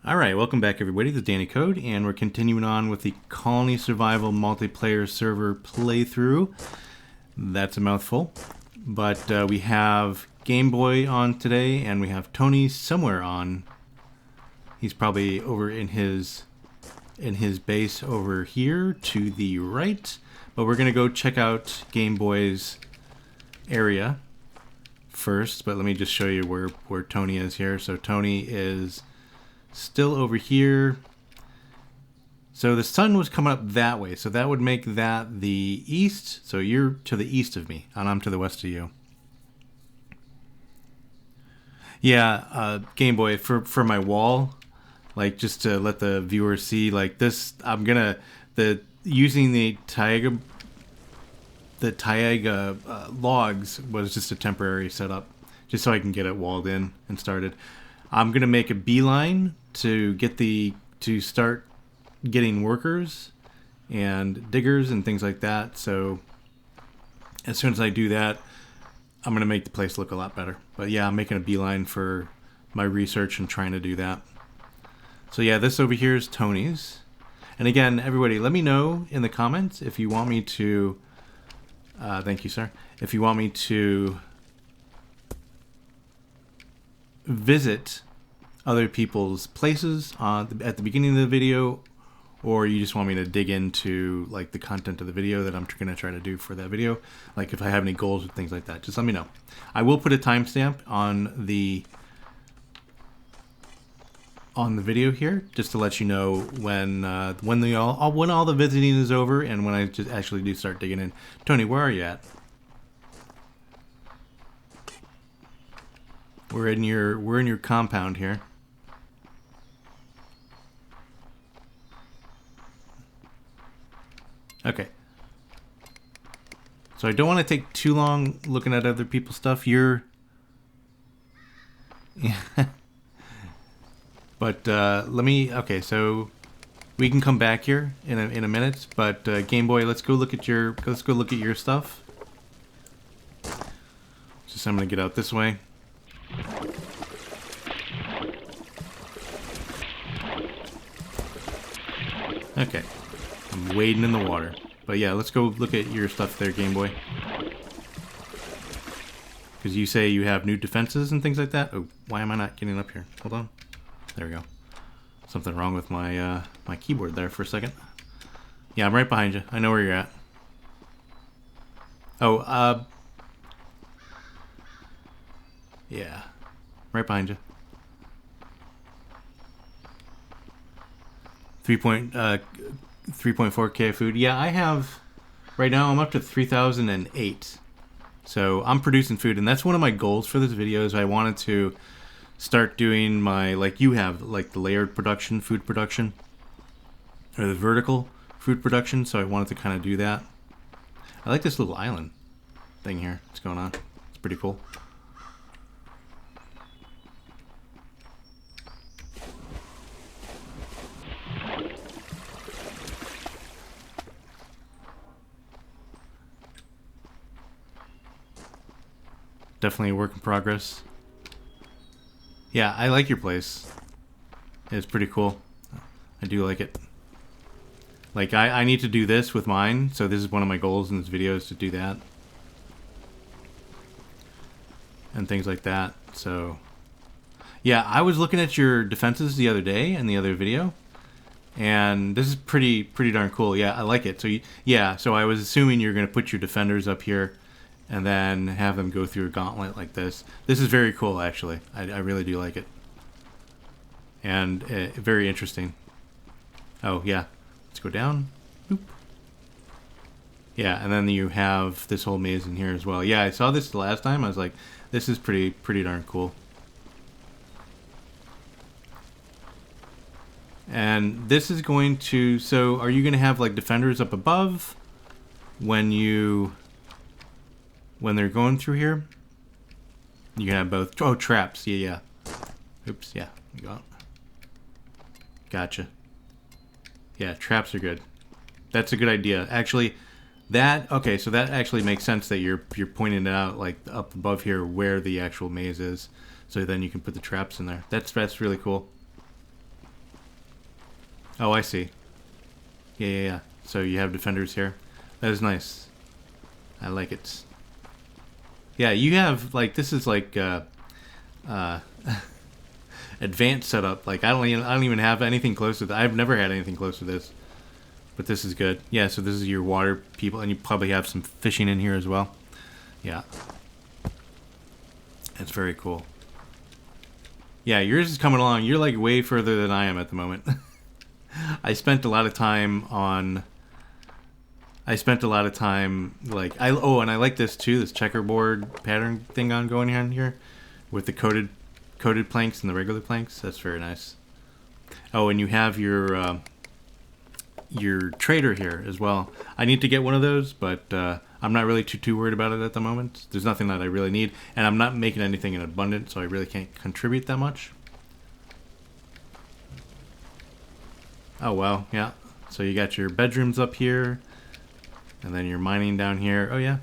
Alright, welcome back everybody, this is Danny Code, and we're continuing on with the Colony Survival multiplayer server playthrough. That's a mouthful. But we have Game Boy on today, and we have Tony somewhere on. He's probably over in his base over here to the right. But we're going to go check out Game Boy's area first. But let me just show you where Tony is here. So Tony is still over here. So the sun was coming up that way, so that would make that the east. So you're to the east of me, and I'm to the west of you. Yeah, Game Boy, for my wall, like just to let the viewers see, like this, I'm gonna using the taiga logs was just a temporary setup, just so I can get it walled in and started. I'm gonna make a beeline to start getting workers and diggers and things like that. So as soon as I do that, I'm gonna make the place look a lot better. But yeah, I'm making a beeline for my research and trying to do that. So yeah, this over here is Tony's. And again, everybody, let me know in the comments if you want me to. Thank you, sir. If you want me to visit other people's places at the beginning of the video, or you just want me to dig into like the content of the video that I'm going to try to do for that video, like if I have any goals or things like that, just let me know. I will put a timestamp on the video here just to let you know when all the visiting is over and when I just actually do start digging in. Tony, where are you at? We're in your compound here. Okay. So I don't want to take too long looking at other people's stuff. Yeah. But let me. Okay, so we can come back here in a minute. But Game Boy, let's go look at your stuff. Just I'm gonna get out this way. Okay. I'm wading in the water. But yeah, let's go look at your stuff there, Game Boy. Because you say you have new defenses and things like that. Oh, why am I not getting up here? Hold on. There we go. Something wrong with my my keyboard there for a second. Yeah, I'm right behind you. I know where you're at. Oh, yeah. Right behind you. 3.4k food. Yeah, I have. Right now, I'm up to 3,008. So I'm producing food, and that's one of my goals for this video. Is I wanted to start doing my you have the layered production, food production, or the vertical food production. So I wanted to kind of do that. I like this little island thing here. What's going on? It's pretty cool. Definitely a work in progress. Yeah, I like your place. It's pretty cool. I do like it. Like, I need to do this with mine, so this is one of my goals in this video is to do that. And things like that, so. Yeah, I was looking at your defenses the other day in the other video. And this is pretty darn cool. Yeah, I like it. So, so I was assuming you're going to put your defenders up here and then have them go through a gauntlet like this. This is very cool, actually. I really do like it. And very interesting. Oh, yeah. Let's go down. Boop. Yeah, and then you have this whole maze in here as well. Yeah, I saw this the last time. I was like, this is pretty darn cool. And this is going to... So, are you going to have, defenders up above when they're going through here? You can have both. Oh, traps. Yeah. Oops, yeah. You got it. Gotcha. Yeah, traps are good. That's a good idea. Actually, okay, so that actually makes sense that you're pointing it out, up above here where the actual maze is. So then you can put the traps in there. That's really cool. Oh, I see. Yeah, yeah, yeah. So you have defenders here. That is nice. I like it. Yeah, you have like this is like uh, advanced setup. Like I don't even have anything close to that. I've never had anything close to this. But this is good. Yeah, so this is your water people, and you probably have some fishing in here as well. Yeah. That's very cool. Yeah, yours is coming along. You're like way further than I am at the moment. I spent a lot of time on... I spent a lot of time, like... Oh, and I like this too, this checkerboard pattern thing on going on here. With the coated planks and the regular planks. That's very nice. Oh, and you have your trader here as well. I need to get one of those, but I'm not really too worried about it at the moment. There's nothing that I really need, and I'm not making anything in abundance, so I really can't contribute that much. Oh well, yeah. So you got your bedrooms up here, and then your mining down here. Oh yeah.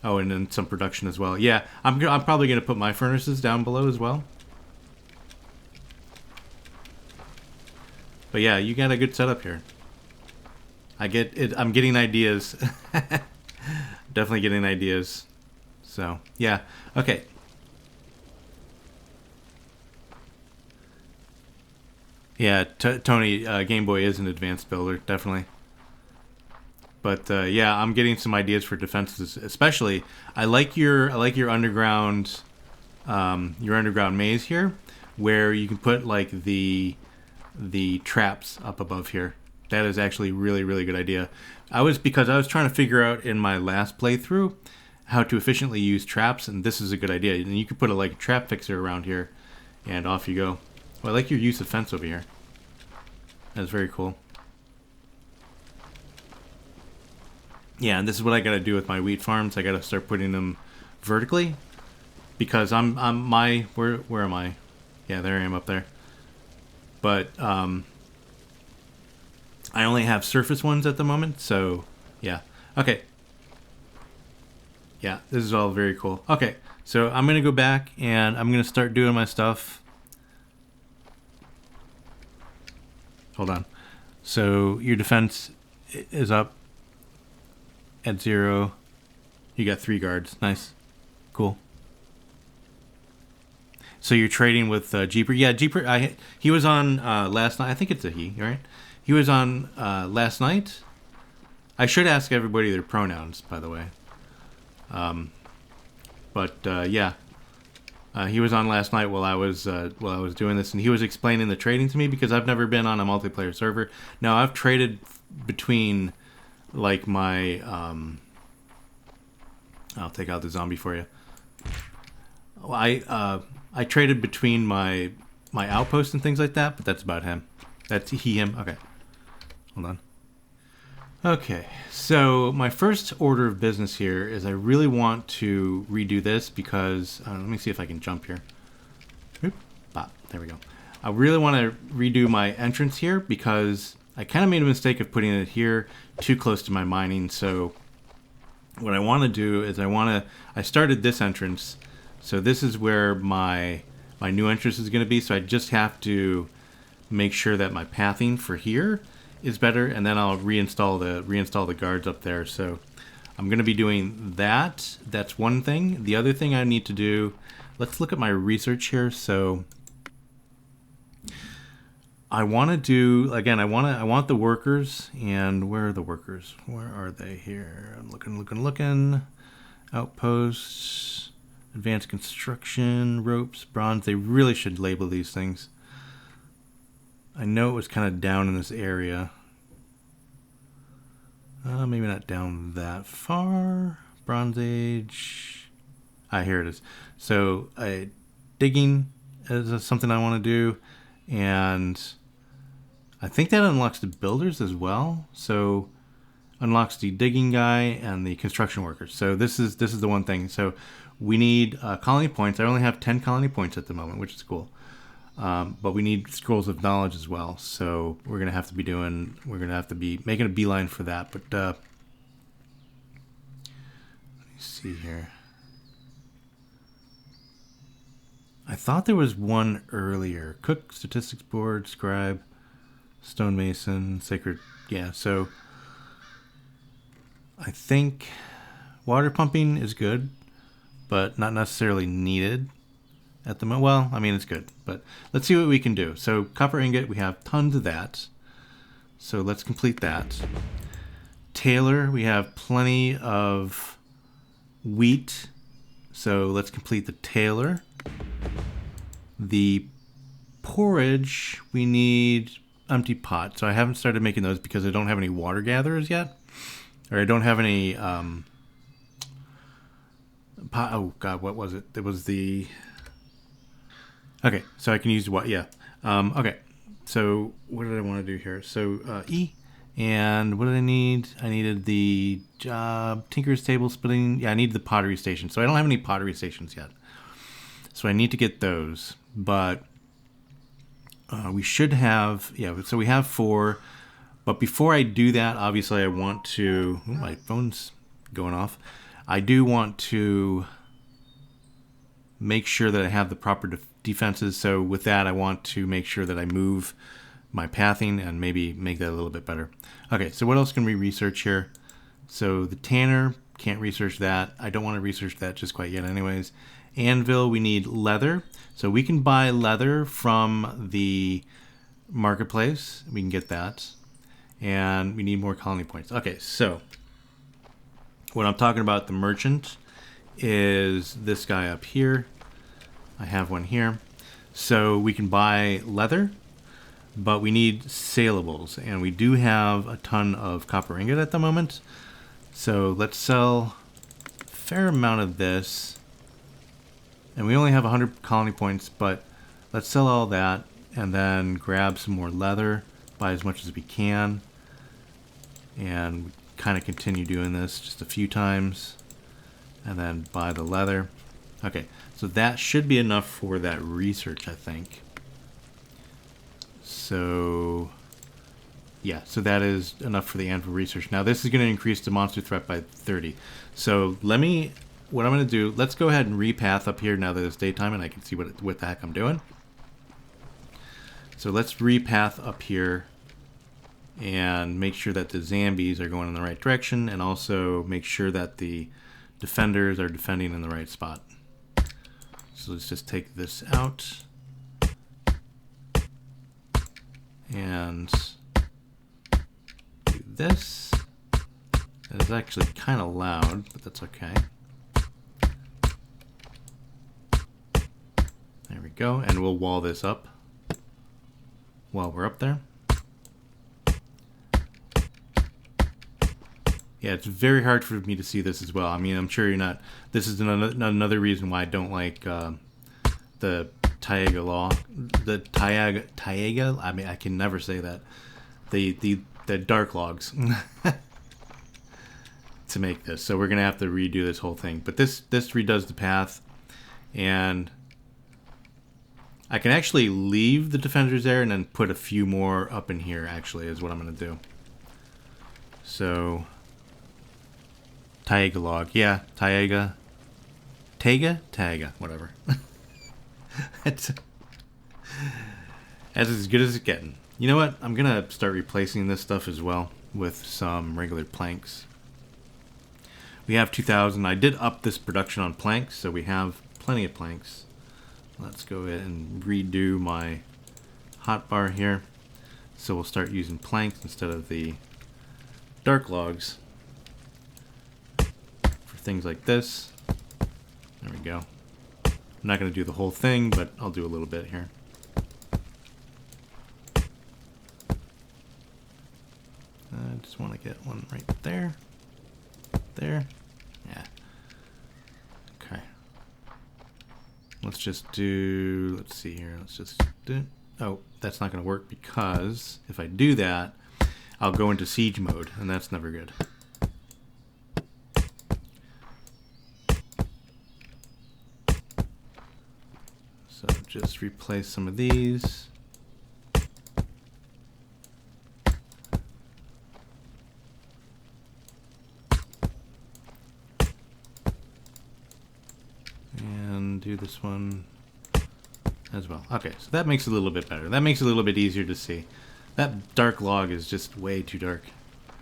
Oh, and then some production as well. Yeah, I'm probably gonna put my furnaces down below as well. But yeah, you got a good setup here. I get it. I'm getting ideas. Definitely getting ideas. So yeah. Okay. Yeah, Tony, Game Boy is an advanced builder, definitely. But yeah, I'm getting some ideas for defenses. Especially, I like your underground maze here, where you can put like the traps up above here. That is actually really good idea. Because I was trying to figure out in my last playthrough how to efficiently use traps, and this is a good idea. And you could put a trap fixer around here, and off you go. Well, I like your use of fence over here. That's very cool. Yeah, and this is what I gotta do with my wheat farms. I gotta start putting them vertically, because where am I? Yeah, there I am up there. But I only have surface ones at the moment, so yeah. Okay. Yeah, this is all very cool. Okay, so I'm gonna go back and I'm gonna start doing my stuff. Hold on. So your defense is up at 0. You got 3 guards. Nice. Cool. So you're trading with Jeeper. Yeah, Jeeper, he was on last night. I think it's a he, right? He was on last night. I should ask everybody their pronouns, by the way. But yeah. He was on last night while I was doing this, and he was explaining the trading to me, because I've never been on a multiplayer server. Now I've traded between like my I'll take out the zombie for you. Well, I traded between my outposts and things like that, but that's about him. That's him. Okay, hold on. Okay, so my first order of business here is I really want to redo this, because let me see if I can jump here. Oop, bop, there we go. I really want to redo my entrance here, because I kind of made a mistake of putting it here too close to my mining. So what I want to do is I started this entrance, so this is where my new entrance is going to be. So I just have to make sure that my pathing for here is better, and then I'll reinstall the guards up there. So I'm going to be doing that. That's one thing. The other thing I need to do, let's look at my research here. So I want to do, again, I want the workers, and where are the workers? Where are they here? I'm looking. Outposts, advanced construction, ropes, bronze. They really should label these things. I know it was kind of down in this area. Maybe not down that far. Bronze Age. Here it is. So digging is something I want to do, and I think that unlocks the builders as well. So unlocks the digging guy and the construction workers. So this is the one thing. So we need colony points. I only have 10 colony points at the moment, which is cool. But we need scrolls of knowledge as well. So we're gonna have to be making a beeline for that. But let me see here. I thought there was one earlier. Cook, statistics board, scribe. Stonemason, sacred. Yeah, so I think water pumping is good, but not necessarily needed at the moment. Well, I mean, it's good, but let's see what we can do. So copper ingot, we have tons of that. So let's complete that. Tailor, we have plenty of wheat. So let's complete the tailor. The porridge, we need empty pot. So I haven't started making those because I don't have any water gatherers yet. Or I don't have any pot. Oh god, what was it? It was the... Okay, so I can use what? Yeah. Okay, so what did I want to do here? So E. And what did I need? I needed the Tinker's Table splitting. Yeah, I need the pottery station. So I don't have any pottery stations yet. So I need to get those. But we should have... Yeah, so we have 4. But before I do that, obviously I want to... Oh, my phone's going off. I do want to make sure that I have the proper defenses. So with that, I want to make sure that I move my pathing and maybe make that a little bit better. Okay, so what else can we research here? So the tanner, can't research that. I don't want to research that just quite yet anyways. Anvil, we need leather. So we can buy leather from the marketplace. We can get that. And we need more colony points. Okay, so what I'm talking about, the merchant, is this guy up here. I have one here. So we can buy leather, but we need saleables. And we do have a ton of copper ingot at the moment. So let's sell a fair amount of this. And we only have 100 colony points, but let's sell all that and then grab some more leather, buy as much as we can. And kind of continue doing this just a few times and then buy the leather. Okay, so that should be enough for that research, I think. So yeah, so that is enough for the anvil research. Now this is going to increase the monster threat by 30. So what I'm going to do, let's go ahead and repath up here now that it's daytime and I can see what the heck I'm doing. So let's repath up here and make sure that the zombies are going in the right direction, and also make sure that the defenders are defending in the right spot. So let's just take this out and do this. It's actually kind of loud, but that's okay. There we go, and we'll wall this up while we're up there. Yeah, it's very hard for me to see this as well. I mean, I'm sure you're not. This is another reason why I don't like the Taiga law. The Taiga. I mean, I can never say that. The dark logs to make this. So we're gonna have to redo this whole thing. But this redoes the path, and I can actually leave the defenders there and then put a few more up in here. Actually, is what I'm gonna do. So. Taiga log. Yeah, Taiga, whatever. That's as good as it's getting. You know what? I'm going to start replacing this stuff as well with some regular planks. We have 2,000. I did up this production on planks, so we have plenty of planks. Let's go ahead and redo my hotbar here. So we'll start using planks instead of the dark logs. Things like this. There we go. I'm not going to do the whole thing, but I'll do a little bit here. I just want to get one right there. There. Yeah. Okay. Let's just do... Let's see here. Let's just do... Oh, that's not going to work because if I do that, I'll go into siege mode, and that's never good. So just replace some of these. And do this one as well. Okay, so that makes it a little bit better. That makes it a little bit easier to see. That dark log is just way too dark.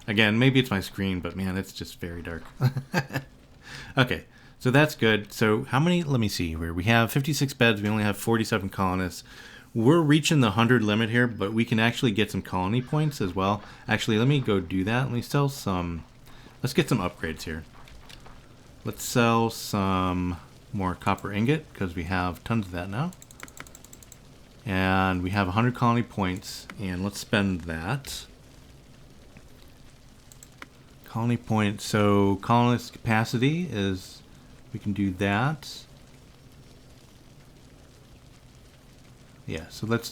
Again, maybe it's my screen, but man, it's just very dark. Okay, so that's good. So how many, let me see here. We have 56 beds. We only have 47 colonists. We're reaching the 100 limit here, but we can actually get some colony points as well. Actually, let me go do that. Let me sell some, let's get some upgrades here. Let's sell some more copper ingot because we have tons of that now. And we have 100 colony points, and let's spend that. Colony points, so colonist capacity is, we can do that. Yeah, so let's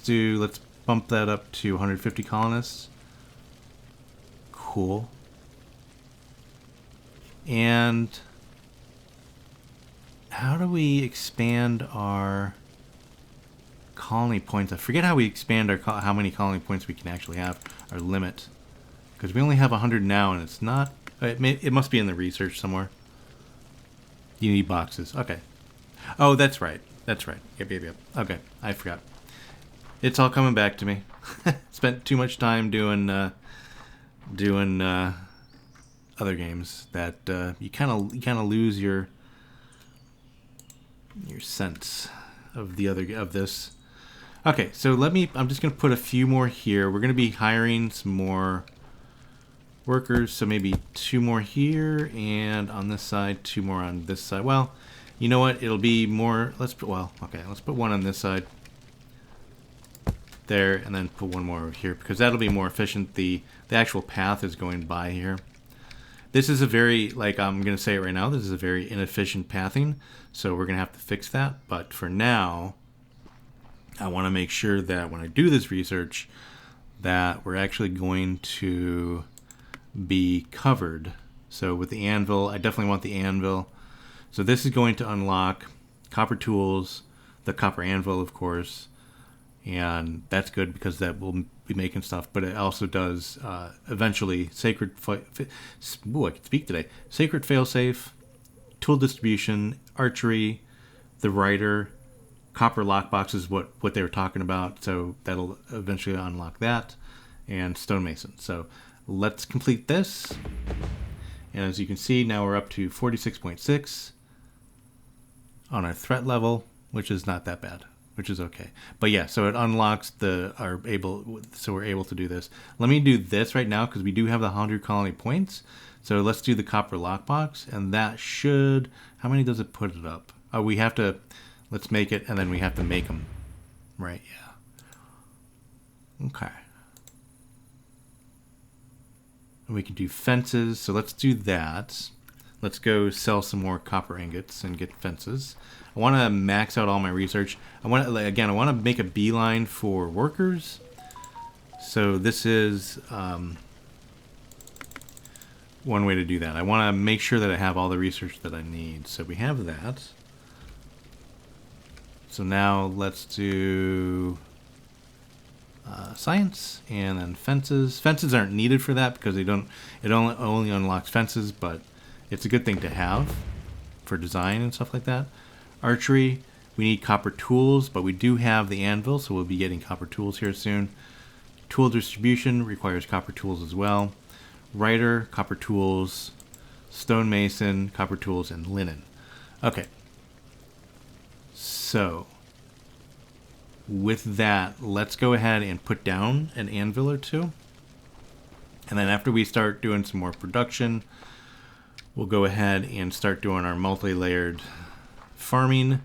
bump that up to 150 colonists. Cool. And how do we expand our colony points? I forget how we expand our how many colony points we can actually have, our limit. Because we only have 100 now, and it's not, it must be in the research somewhere. You need boxes. Okay. Oh, that's right. That's right. Yep. Okay, I forgot. It's all coming back to me. Spent too much time doing other games that you kind of lose your sense of this. Okay, so I'm just gonna put a few more here. We're gonna be hiring some more workers, so maybe 2 more here, and on this side 2 more on this side. Well, you know what? It'll be more. Let's put 1 on this side. There, and then put 1 more over here because that'll be more efficient. The actual path is going by here. This is a very, like, I'm gonna say it right now, this is a very inefficient pathing, so we're gonna have to fix that. But for now, I want to make sure that when I do this research that we're actually going to be covered. So with the anvil, I definitely want the anvil. So this is going to unlock copper tools, the copper anvil, of course. And that's good because that will be making stuff, but it also does eventually sacred I can speak today. Sacred failsafe, tool distribution, archery, the writer, copper lockbox is what they were talking about, so that'll eventually unlock that, and stonemason. So let's complete this. And as you can see, now we're up to 46.6 on our threat level, which is not that bad. Which is okay. But yeah, so it unlocks so we're able to do this. Let me do this right now because we do have the 100 colony points. So let's do the copper lockbox, and that should, how many does it put it up? Oh, we have to, let's make it, and then we have to make them. Right, yeah. Okay. And we can do fences, so let's do that. Let's go sell some more copper ingots and get fences. I want to max out all my research. I want to make a beeline for workers. So this is one way to do that. I want to make sure that I have all the research that I need. So we have that. So now let's do science and then fences. Fences aren't needed for that because it only unlocks fences, but it's a good thing to have for design and stuff like that. Archery, we need copper tools, but we do have the anvil, so we'll be getting copper tools here soon. Tool distribution requires copper tools as well. Writer, copper tools. Stonemason, copper tools, and linen. Okay. So, with that, let's go ahead and put down an anvil or 2. And then after we start doing some more production, we'll go ahead and start doing our multi-layered farming.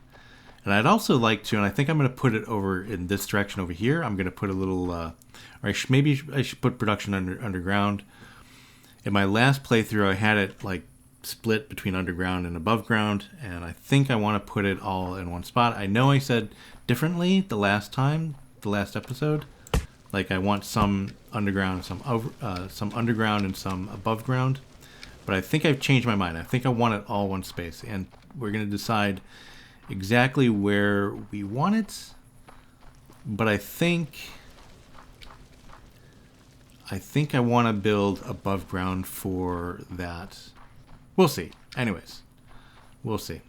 And I'd also like to, and I think I'm going to put it over in this direction over here. I'm going to put a little, maybe I should put production underground. In my last playthrough, I had it like split between underground and above ground, and I think I want to put it all in one spot. I know I said differently the last episode. Like I want some underground, some underground, and some above ground. But I think I've changed my mind. I think I want it all one space, and we're going to decide exactly where we want it. But I think I want to build above ground for that. We'll see. Anyways, we'll see.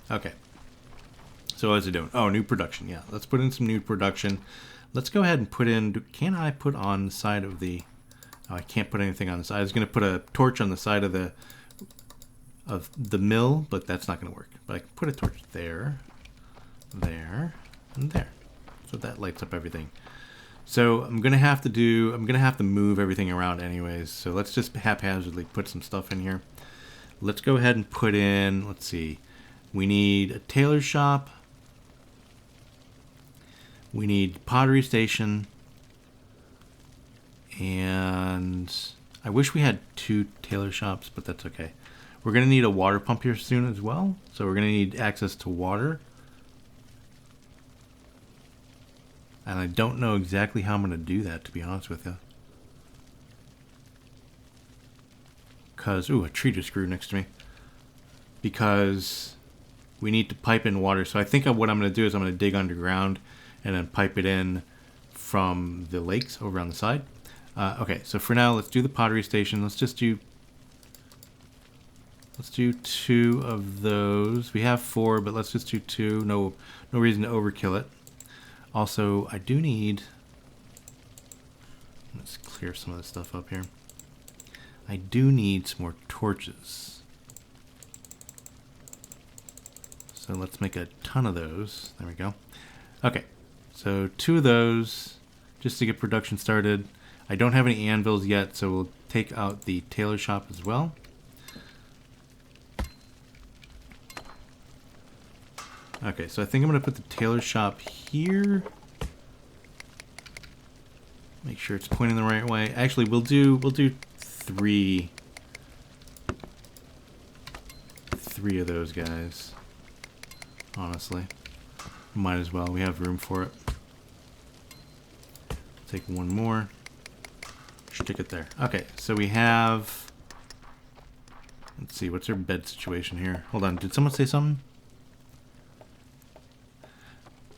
Okay. So how's it doing? Oh, new production. Yeah, let's put in some new production. let's go ahead and put in, can I put on the side of the, oh, I can't put anything on the side. I was going to put a torch on the side of the mill, but that's not going to work. But I can put a torch there, there, and there. So that lights up everything. So I'm going to have to move everything around anyways. So let's just haphazardly put some stuff in here. Let's go ahead and put in, let's see, we need a tailor shop. We need pottery station. And I wish we had 2 tailor shops, but that's okay. We're going to need a water pump here soon as well. So we're going to need access to water. And I don't know exactly how I'm going to do that, to be honest with you. Because, ooh, a tree just grew next to me. Because we need to pipe in water. So I think what I'm going to do is I'm going to dig underground and then pipe it in from the lakes over on the side. Okay, so for now, let's do the pottery station. Let's do 2 of those. We have 4, but let's just do 2. No reason to overkill it. Also, I do need, let's clear some of this stuff up here. I do need some more torches. So let's make a ton of those. There we go. Okay, so 2 of those just to get production started. I don't have any anvils yet, so we'll take out the tailor shop as well. Okay, so I think I'm going to put the tailor shop here. Make sure it's pointing the right way. Actually, we'll do 3 of those guys. Honestly, might as well. We have room for it. Take 1 more. Stick it there. Okay, so we have. Let's see, what's our bed situation here? Hold on, did someone say something?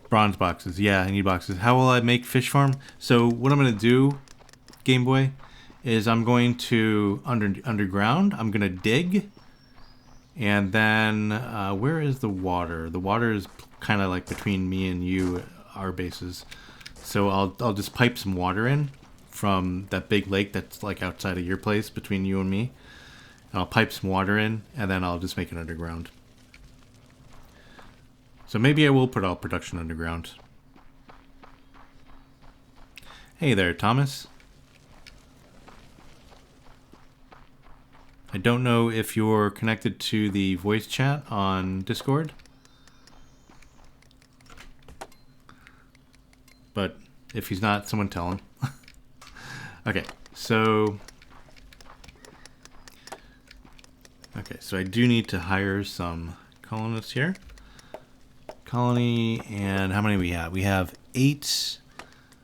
Bronze boxes. Yeah, I need boxes. How will I make fish farm? So what I'm going to do, Game Boy, is I'm going to underground. I'm going to dig. And then where is the water? The water is kind of like between me and you, our bases. So I'll just pipe some water in from that big lake that's like outside of your place between you and me. And I'll pipe some water in, and then I'll just make it underground. So maybe I will put all production underground. Hey there, Thomas. I don't know if you're connected to the voice chat on Discord. But if he's not, someone tell him. Okay, so I do need to hire some colonists here. Colony, and how many we have? We have 8.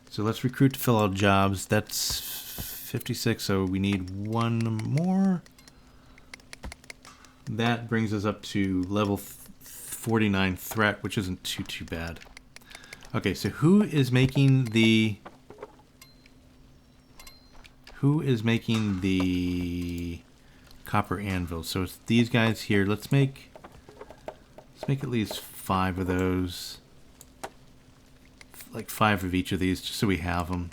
So let's recruit to fill out jobs. That's 56, so we need 1 more. That brings us up to level 49 threat, which isn't too bad. Okay, so who is making the copper anvil? So it's these guys here. Let's make at least 5 of those. Like 5 of each of these, just so we have them.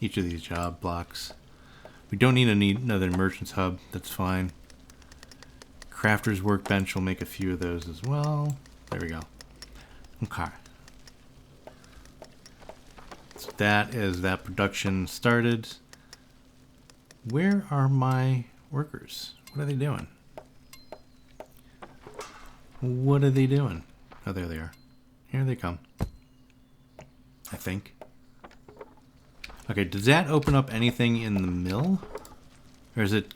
Each of these job blocks. We don't need another merchant's hub. That's fine. Crafter's workbench will make a few of those as well. There we go. Okay. So that is that production started. Where are my workers? What are they doing? What are they doing? Oh, there they are. Here they come. I think. Okay, does that open up anything in the mill? Or is it...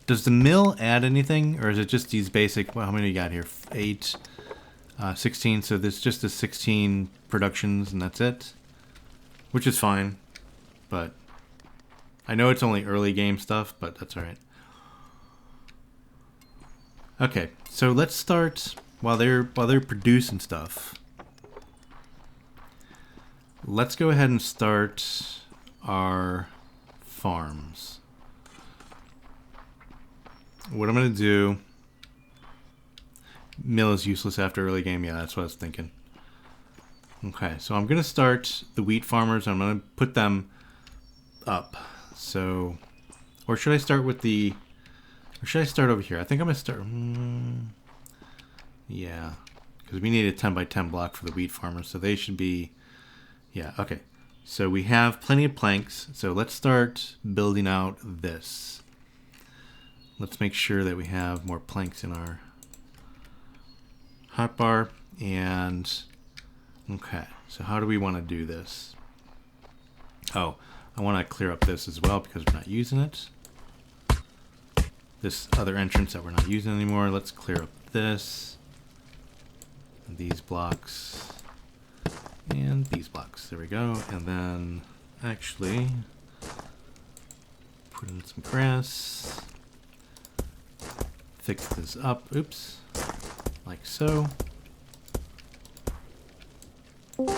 Does the mill add anything? Or is it just these basic... Well, how many you got here? 8, 16. So there's just the 16 productions and that's it. Which is fine. But... I know it's only early game stuff, but that's alright. Okay, so let's start while they're producing stuff. Let's go ahead and start our farms. what I'm going to do... Mill is useless after early game. Yeah, that's what I was thinking. Okay, so I'm going to start the wheat farmers. I'm going to put them up. So, or should I start with the... Or should I start over here? I think I'm going to start... yeah, because we need a 10 by 10 block for the wheat farmers. So they should be... Yeah, okay. So we have plenty of planks. So let's start building out this. Let's make sure that we have more planks in our hotbar. And okay, so how do we want to do this? Oh, I want to clear up this as well because we're not using it. This other entrance that we're not using anymore. Let's clear up this. These blocks. And these blocks. There we go. And then actually put in some grass. Fix this up. Oops. Like so. Like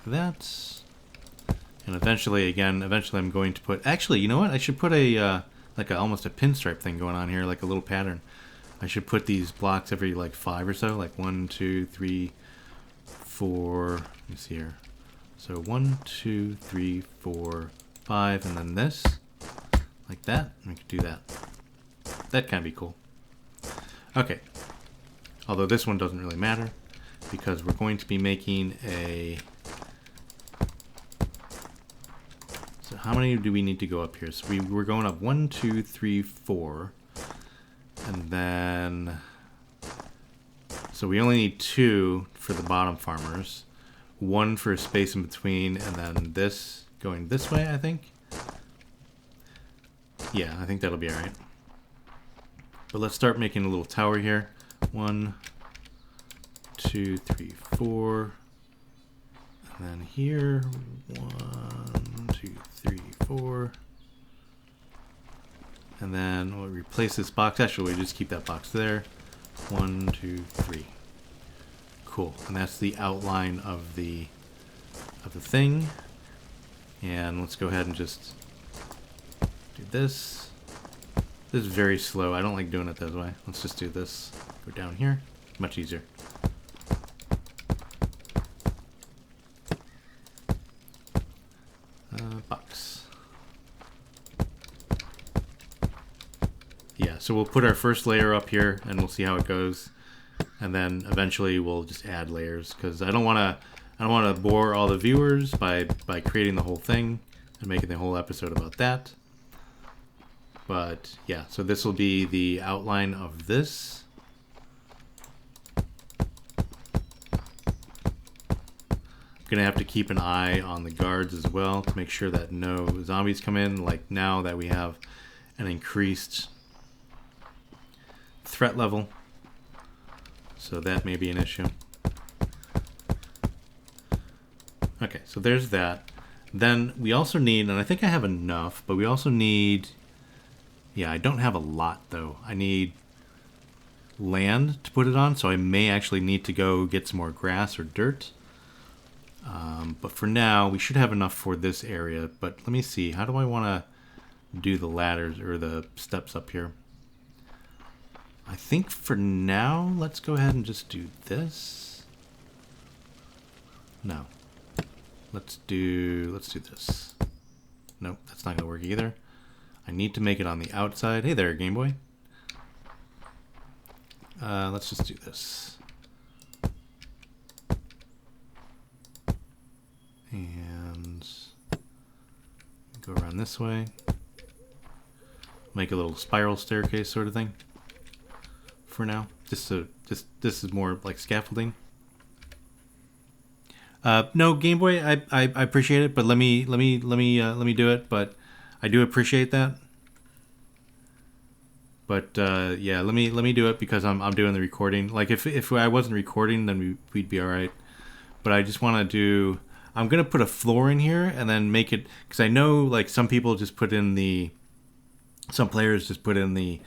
that. And eventually I'm going to put... Actually, you know what? I should put a, like almost a pinstripe thing going on here, like a little pattern. I should put these blocks every like 5 or so, like 1, 2, 3, 4. Let me see here. So 1, 2, 3, 4, 5, and then this, like that. And we could do that. That kind of be cool. Okay. Although this one doesn't really matter because we're going to be making a... So how many do we need to go up here? So we're going up 1, 2, 3, 4. And then, so we only need 2 for the bottom farmers, 1 for space in between, and then this going this way, I think. Yeah, I think that'll be all right. But let's start making a little tower here. 1, 2, 3, 4. And then here, 1, 2, 3, 4. And then we'll replace this box. Actually, we just keep that box there. 1, 2, 3. Cool. And that's the outline of the thing. And let's go ahead and just do this. This is very slow. I don't like doing it that way. Let's just do this. Go down here. Much easier. Box. Yeah, so we'll put our first layer up here and we'll see how it goes. And then eventually we'll just add layers because I don't want to bore all the viewers by creating the whole thing and making the whole episode about that. But yeah, so this will be the outline of this. I'm gonna have to keep an eye on the guards as well to make sure that no zombies come in, like now that we have an increased threat level. So that may be an issue. Okay, so there's that. Then we also need, and I think I have enough, but we also need, yeah, I don't have a lot though. I need land to put it on, so I may actually need to go get some more grass or dirt. But for now, we should have enough for this area. But let me see, how do I want to do the ladders or the steps up here? I think for now, let's go ahead and just do this. No. Let's do this. Nope, that's not gonna work either. I need to make it on the outside. Hey there, Game Boy. Let's just do this. And go around this way. Make a little spiral staircase sort of thing. For now, this is more like scaffolding. No, Game Boy, I appreciate it, but let me do it. But I do appreciate that. But yeah, let me do it because I'm doing the recording. Like if I wasn't recording, then we'd be all right. But I just want to do. I'm gonna put a floor in here and then make it because I know like some people just put in some players just put in the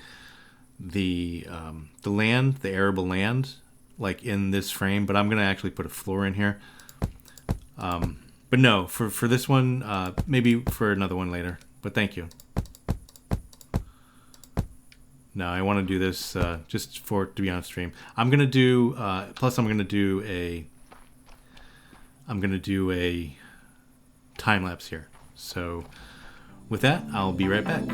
land, the arable land, like in this frame. But I'm gonna actually put a floor in here. But no, for this one, maybe for another one later. But thank you. No, I want to do this just for it to be on stream. I'm gonna do plus I'm gonna do a time lapse here. So with that, I'll be right back.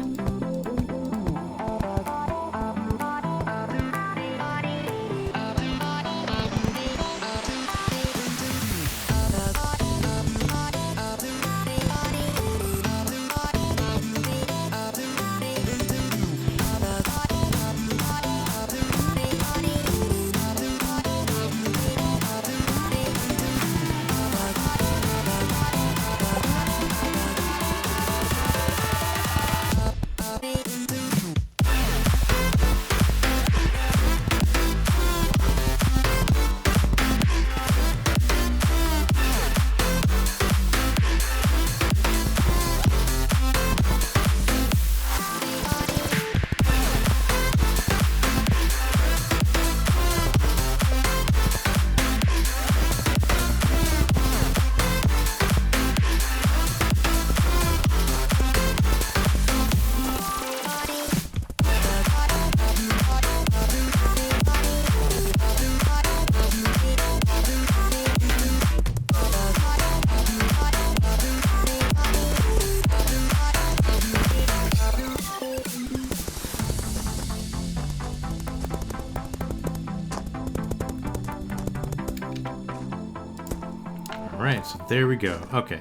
Alright, so there we go. Okay,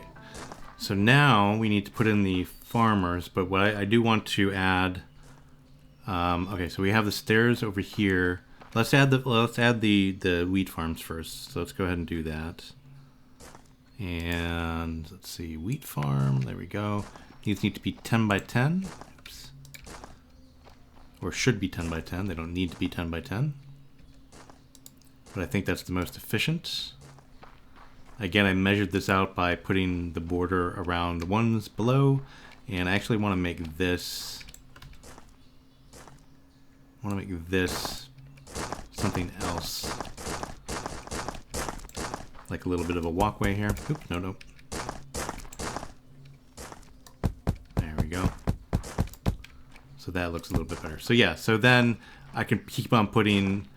so now we need to put in the farmers, but what I do want to add, okay, so we have the stairs over here. Let's add the wheat farms first. So let's go ahead and do that. And let's see, wheat farm, there we go. These need to be 10 by 10. Oops. Or should be 10 by 10. They don't need to be 10 by 10. But I think that's the most efficient. Again, I measured this out by putting the border around the ones below, and I actually want to make this. I want to make this something else, like a little bit of a walkway here. Oops, no. There we go. So that looks a little bit better. So yeah, so then I can keep on putting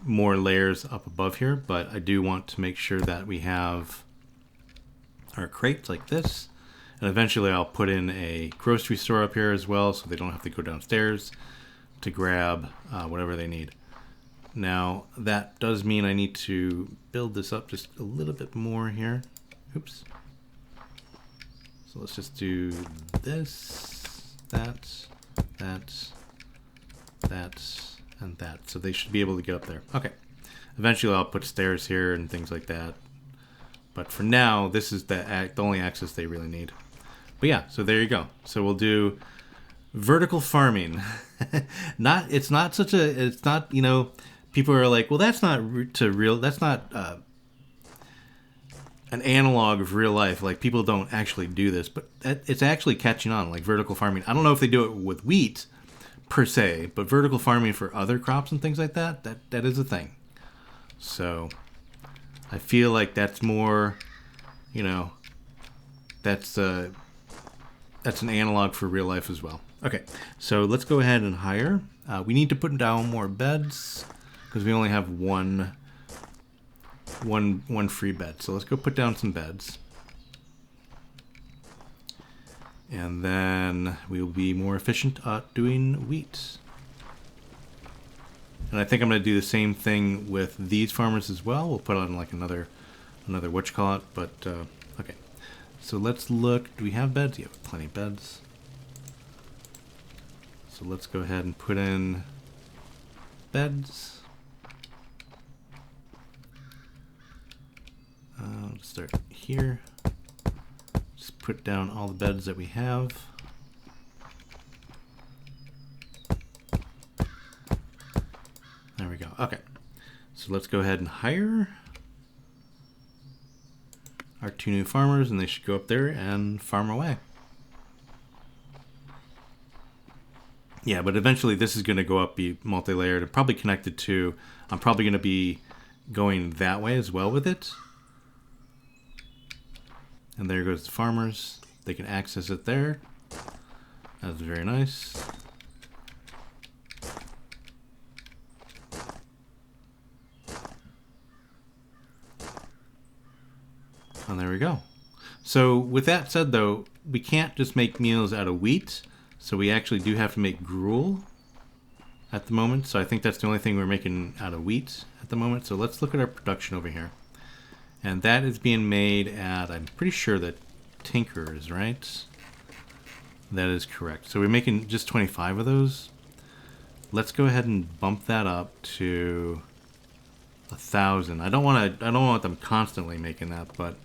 more layers up above here, but I do want to make sure that we have our crates like this, and eventually I'll put in a grocery store up here as well, so they don't have to go downstairs to grab whatever they need. Now that does mean I need to build this up just a little bit more here. Oops. So let's just do this, that, and that. So they should be able to get up there. Okay. Eventually I'll put stairs here and things like that. But for now, this is the only access they really need. But yeah, so there you go. So we'll do vertical farming. It's not, you know, people are like, well, that's not an analog of real life. Like, people don't actually do this, but it's actually catching on, like vertical farming. I don't know if they do it with wheat per se, but vertical farming for other crops and things like that is a thing. So I feel like that's more, you know, that's an analog for real life as well. Okay, so let's go ahead and hire. We need to put down more beds because we only have one free bed. So let's go put down some beds. And then we'll be more efficient at doing wheat. And I think I'm going to do the same thing with these farmers as well. We'll put on like another whatchamacallit, but okay. So let's look. Do we have beds? Yeah, plenty of beds. So let's go ahead and put in beds. Let's start here. Just put down all the beds that we have. There we go. Okay. So let's go ahead and hire our 2 new farmers, and they should go up there and farm away. Yeah, but eventually this is going to go up, be multi-layered, and probably connected to, I'm probably going to be going that way as well with it. And there goes the farmers. They can access it there. That's very nice. And there we go. So with that said, though, we can't just make meals out of wheat. So we actually do have to make gruel at the moment. So I think that's the only thing we're making out of wheat at the moment. So let's look at our production over here. And that is being made at, I'm pretty sure that Tinker's, right? That is correct. So we're making just 25 of those. Let's go ahead and bump that up to 1,000. I don't want them constantly making that, but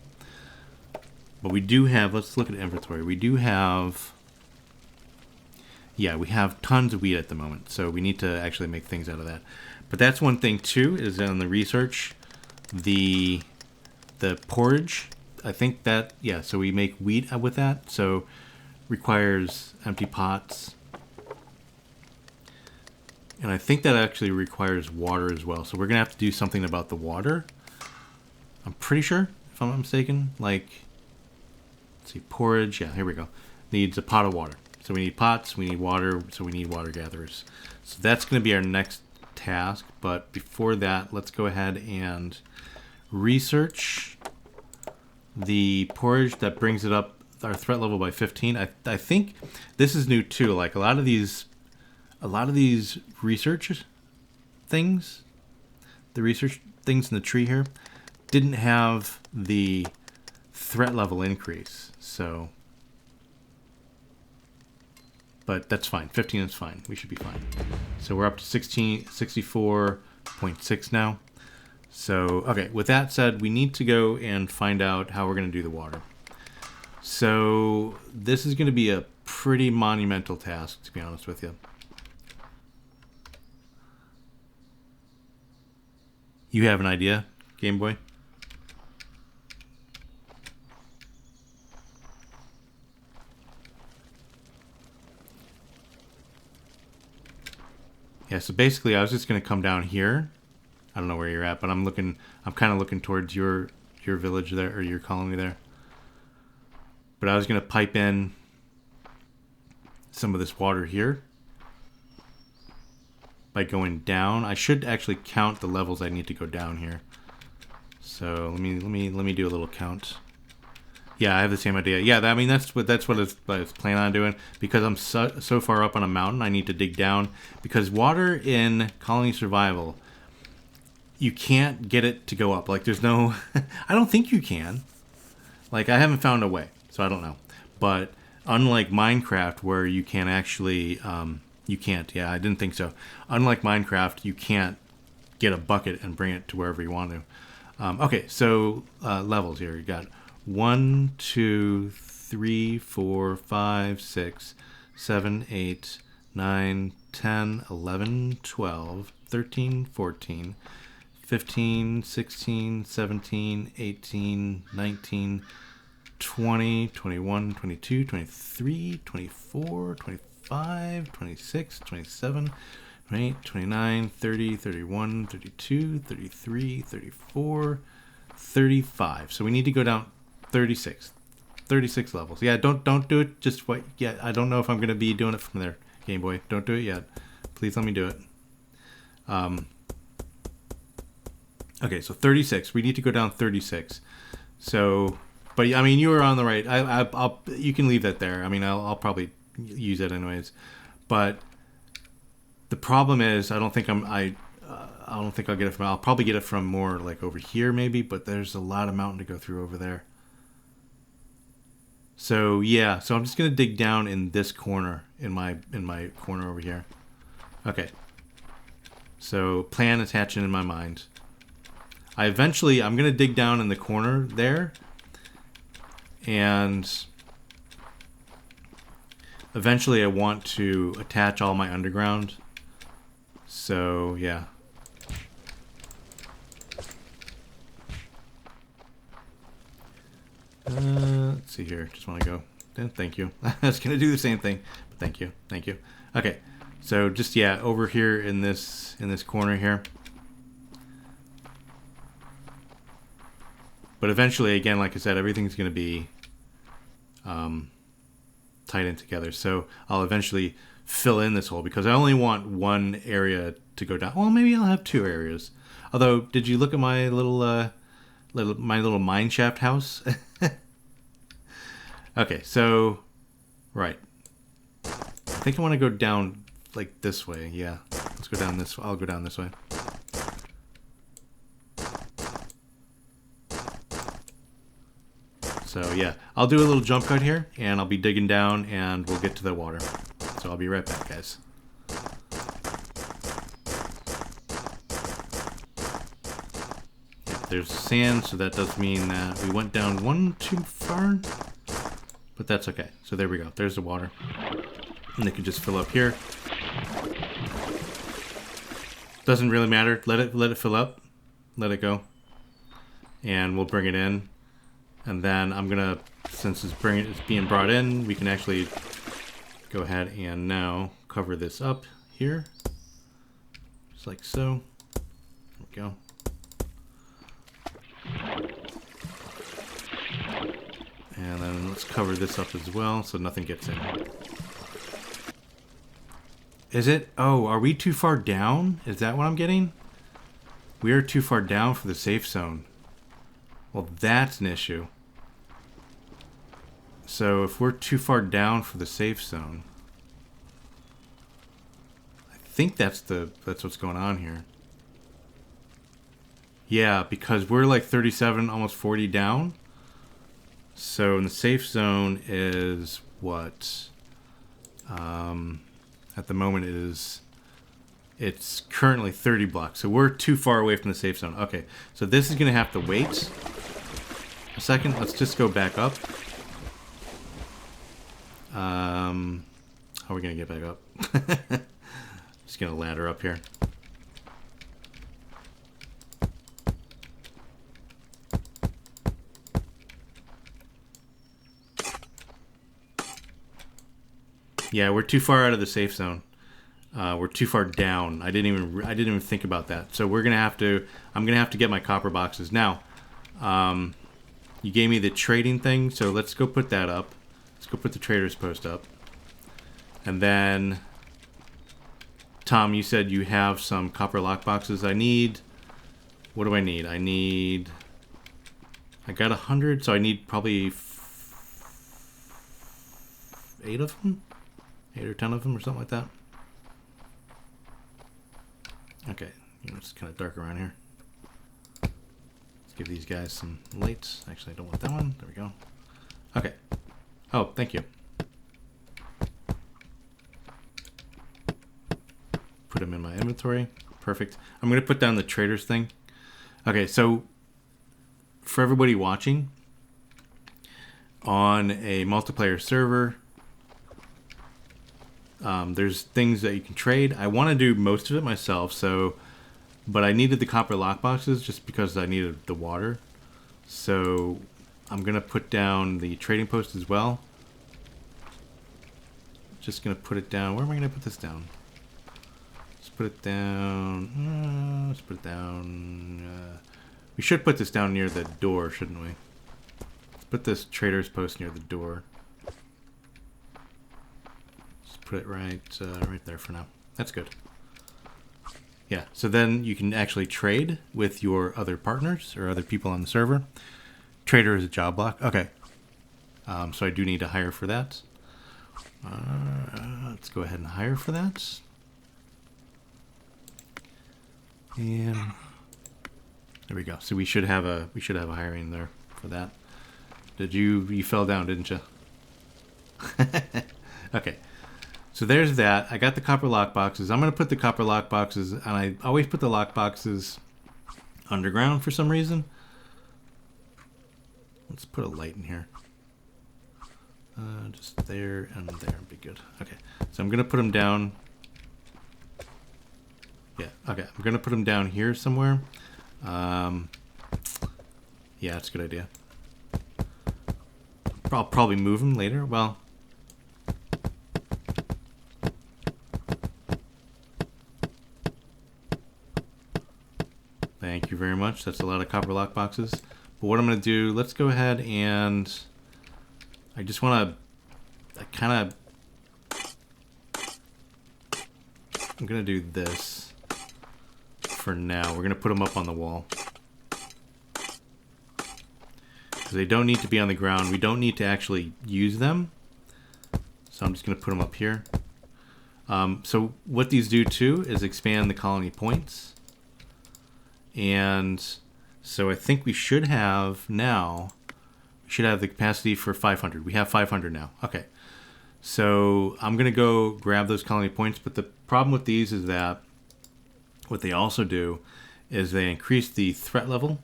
we do have, let's look at inventory. We do have, yeah, we have tons of wheat at the moment. So we need to actually make things out of that. But that's one thing too, is on the research, the porridge, I think that, yeah, so we make wheat with that. So requires empty pots. And I think that actually requires water as well. So we're going to have to do something about the water. I'm pretty sure, if I'm not mistaken. Like, let's see, porridge. Yeah, here we go. Needs a pot of water. So we need pots, we need water, so we need water gatherers. So that's going to be our next task. But before that, let's go ahead and research the porridge that brings it up our threat level by 15. I think this is new too. Like a lot of these research things, the research things in the tree here, didn't have the threat level increase. So, but that's fine. 15 is fine. We should be fine. So we're up to 64.6 now. So, okay, with that said, we need to go and find out how we're going to do the water. So this is going to be a pretty monumental task, to be honest with you. You have an idea, Game Boy? Yeah, so basically I was just going to come down here. I don't know where you're at, but I'm kind of looking towards your village there, or your colony there. But I was going to pipe in some of this water here by going down. I should actually count the levels I need to go down here. So let me do a little count. Yeah, I have the same idea. Yeah, I mean that's what I was planning on doing, because I'm so far up on a mountain. I need to dig down, because water in colony survival, you can't get it to go up. Like there's no I don't think you can. Like I haven't found a way. So I don't know. But unlike Minecraft, where you can actually, you can't, yeah, I didn't think so. Unlike Minecraft, you can't get a bucket and bring it to wherever you want to. Okay, so levels here. You got 1, 2, 3, 4, 5, 6, 7, 8, 9, 10, 11, 12, 13, 14, 15, 16, 17, 18, 19, 20, 21, 22, 23, 24, 25, 26, 27, 28, 29, 30, 31, 32, 33, 34, 35. So we need to go down 36 levels. Yeah, don't do it just what yet. I don't know if I'm going to be doing it from there, Game Boy. Don't do it yet. Please let me do it. Okay, so 36. We need to go down 36. So, but I mean, you were on the right. I'll you can leave that there. I mean, I'll probably use it anyways. But the problem is, I don't think I'll get it from. I'll probably get it from more like over here maybe. But there's a lot of mountain to go through over there. So yeah, so I'm just gonna dig down in this corner, in my corner over here. Okay. So plan is hatching in my mind. I'm gonna dig down in the corner there, and eventually I want to attach all my underground. So yeah. Let's see here. Just want to go. Thank you. I was gonna do the same thing, but thank you. Okay. So just yeah, over here in this corner here. But eventually, again, like I said, everything's going to be tied in together. So I'll eventually fill in this hole, because I only want one area to go down. Well, maybe I'll have two areas. Although, did you look at my little my little mine shaft house. Okay, so right. I think I want to go down like this way. Yeah, let's go down this. I'll go down this way. So yeah, I'll do a little jump cut here, and I'll be digging down, and we'll get to the water. So I'll be right back, guys. There's sand, so that does mean that we went down one too far, but that's okay. So there we go. There's the water, and it can just fill up here. Doesn't really matter. Let it fill up. Let it go, and we'll bring it in. And then I'm gonna, since it's being brought in, we can actually go ahead and now cover this up here, just like so. There we go. And then let's cover this up as well so nothing gets in. Is it? Oh, are we too far down? Is that what I'm getting? We are too far down for the safe zone. Well, that's an issue. So if we're too far down for the safe zone, I think that's what's going on here. Yeah, because we're like 37, almost 40 down. So in the safe zone is what? At the moment it's currently 30 blocks. So we're too far away from the safe zone. Okay, so this is going to have to wait a second. Let's just go back up. How are we going to get back up? Just going to ladder up here. Yeah, we're too far out of the safe zone. We're too far down. I didn't even think about that. So we're gonna have to. I'm gonna have to get my copper boxes now. You gave me the trading thing, so let's go put that up. Let's go put the trader's post up. And then, Tom, you said you have some copper lock boxes. I need. What do I need? I got 100, so I need probably 8 of them. 8 or 10 of them or something like that. Okay, it's kind of dark around here. Let's give these guys some lights. Actually, I don't want that one. There we go. Okay. Oh, thank you. Put them in my inventory. Perfect. I'm going to put down the traders thing. Okay, so for everybody watching, on a multiplayer server, there's things that you can trade. I want to do most of it myself, but I needed the copper lockboxes just because I needed the water. So I'm going to put down the trading post as well. Just going to put it down. Where am I going to put this down? Let's put it down. Let's put it down. We should put this down near the door, shouldn't we? Let's put this trader's post near the door. Put it right there for now. That's good. Yeah, so then you can actually trade with your other partners or other people on the server. Trader is a job block. Okay. So I do need to hire for that. Let's go ahead and hire for that. And there we go. So we should have a hiring there for that. You fell down, didn't you? Okay. So there's that. I got the copper lock boxes. I'm going to put the copper lock boxes, and I always put the lock boxes underground for some reason. Let's put a light in here. Just there and there would be good. Okay. So I'm going to put them down. Yeah. Okay. I'm going to put them down here somewhere. Yeah, that's a good idea. I'll probably move them later. Well, thank you very much. That's a lot of copper lock boxes. But what I'm going to do, let's go ahead and I just want to, I'm going to do this for now. We're going to put them up on the wall. because they don't need to be on the ground. We don't need to actually use them. So I'm just going to put them up here. So what these do too is expand the colony points. And so I think we should have now, we should have the capacity for 500. We have 500 now. Okay. So I'm going to go grab those colony points. But the problem with these is that what they also do is they increase the threat level.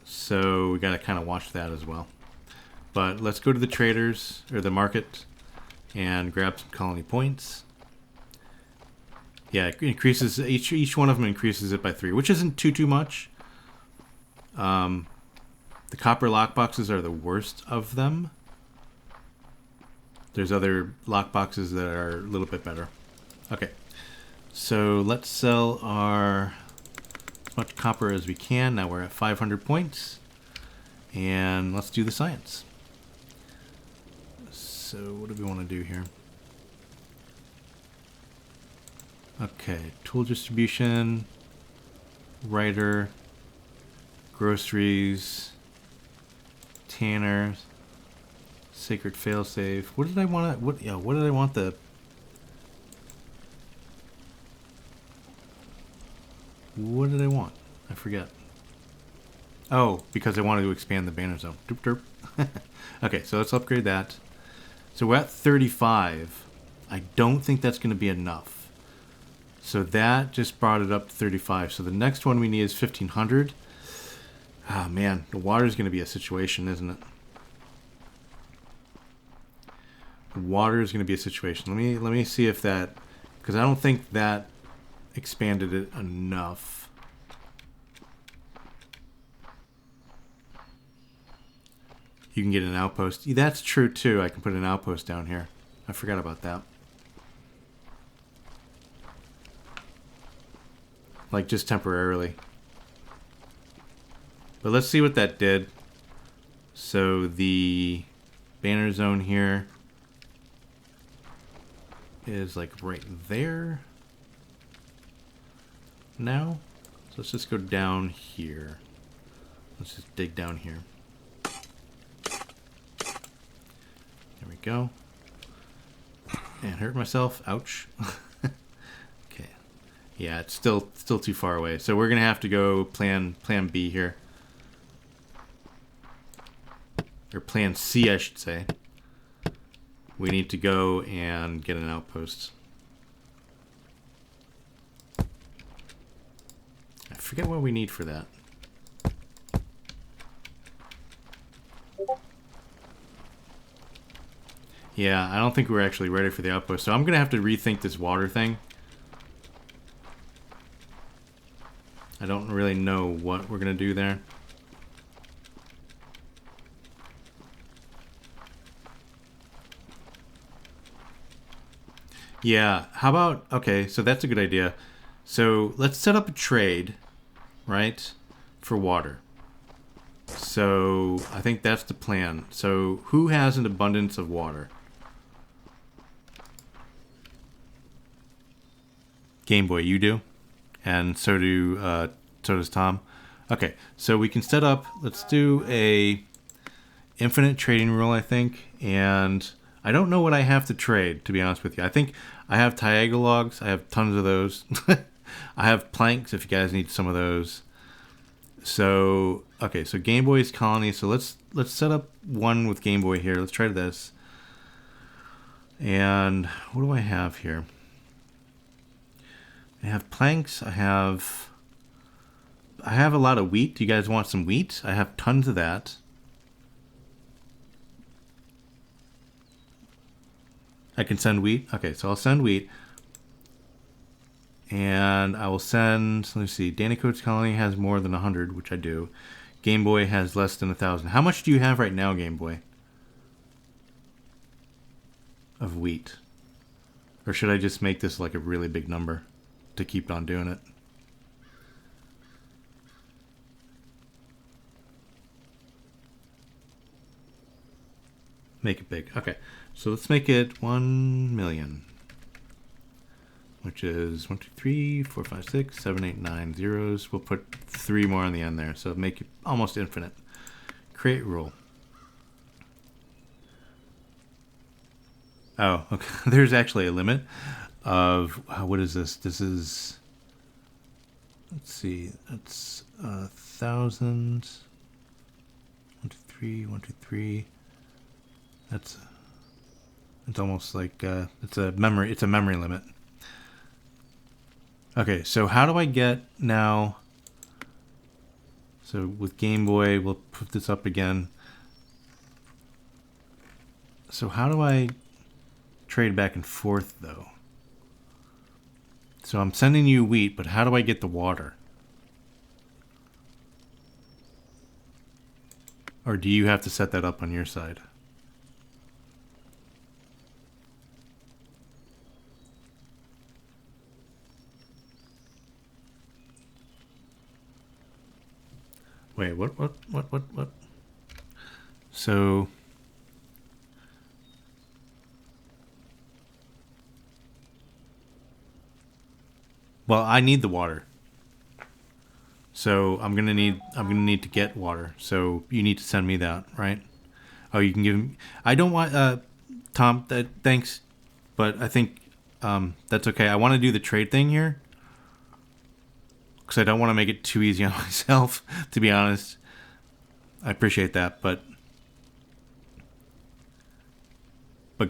So we got to kind of watch that as well. But let's go to the traders or the market and grab some colony points. Yeah, it increases each one of them increases it by 3, which isn't too much. The copper lockboxes are the worst of them. There's other lockboxes that are a little bit better. Okay, so let's sell our as much copper as we can. Now we're at 500 points, and let's do the science. So what do we want to do here? Okay, tool distribution, writer, groceries, tanner, sacred failsafe. What did I want to? What did I want the? What did I want? I forget. Oh, because I wanted to expand the banner zone. Doop derp. Okay, so let's upgrade that. So we're at 35. I don't think that's going to be enough. So that just brought it up to 35. So the next one we need is 1500. Ah, man, the water is going to be a situation, isn't it? The water is going to be a situation. Let me see if that, because I don't think that expanded it enough. You can get an outpost. That's true too. I can put an outpost down here. I forgot about that. Like just temporarily. But let's see what that did. So the banner zone here is like right there now. So let's just go down here. Let's just dig down here. There we go. And hurt myself. Ouch. Okay. Yeah, it's still too far away. So we're gonna have to go plan B here. Or plan C, I should say. We need to go and get an outpost. I forget what we need for that. Yeah, I don't think we're actually ready for the outpost, so I'm going to have to rethink this water thing. I don't really know what we're going to do there. Yeah, how about, okay, so that's a good idea. So let's set up a trade, right, for water. So I think that's the plan. So who has an abundance of water? Game Boy, you do, and so does Tom. Okay, so we can set up. Let's do a infinite trading rule, I think, and I don't know what I have to trade, to be honest with you. I think I have Taiga logs. I have tons of those. I have planks if you guys need some of those. So okay, so Game Boy's colony. So let's set up one with Game Boy here. Let's try this. And what do I have here? I have planks. I have a lot of wheat. Do you guys want some wheat? I have tons of that. I can send wheat. Okay, so I'll send wheat. And I will send, let's see, DannyCode's colony has more than 100, which I do. Game Boy has less than 1,000. How much do you have right now, Game Boy? Of wheat? Or should I just make this like a really big number to keep on doing it? Make it big. Okay, so let's make it 1 million. Which is 1, 2, 3, 4, 5, 6, 7, 8, 9 zeros. We'll put 3 more on the end there, so make it almost infinite. create rule. Oh, okay. There's actually a limit of what is this? This is, let's see, that's 1,000. 1, 2, 3, 1, 2, 3. That's, it's almost like it's a memory limit. Okay, so how do I get now? So with Game Boy, we'll put this up again. So how do I trade back and forth though? So I'm sending you wheat, but how do I get the water? Or do you have to set that up on your side? Wait, what? So... Well, I need the water. So I'm gonna need to get water. So you need to send me that, right? Oh, you can give me... I don't want... Tom, thanks. But I think that's okay. I want to do the trade thing here. Because I don't want to make it too easy on myself, to be honest. I appreciate that, but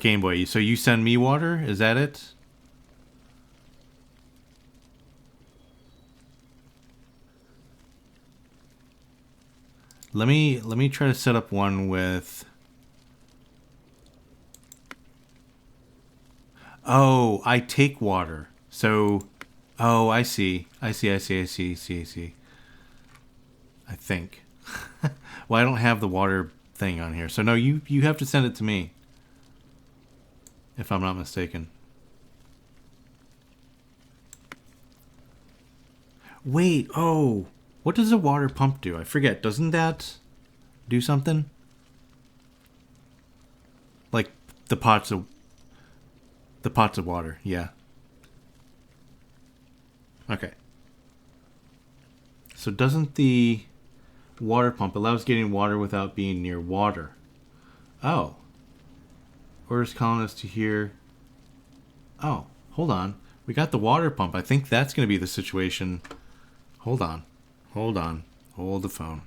Game Boy, so you send me water? Is that it? Let me try to set up one with... Oh, I take water. So, oh, I see. I think. Well, I don't have the water thing on here. So no, you have to send it to me. If I'm not mistaken. Wait, oh. What does a water pump do? I forget. Doesn't that do something? Like the pots of water, yeah. Okay. So doesn't the water pump allows getting water without being near water? Oh. Orders colonists to here. Oh, hold on. We got the water pump. I think that's going to be the situation. Hold on. Hold the phone.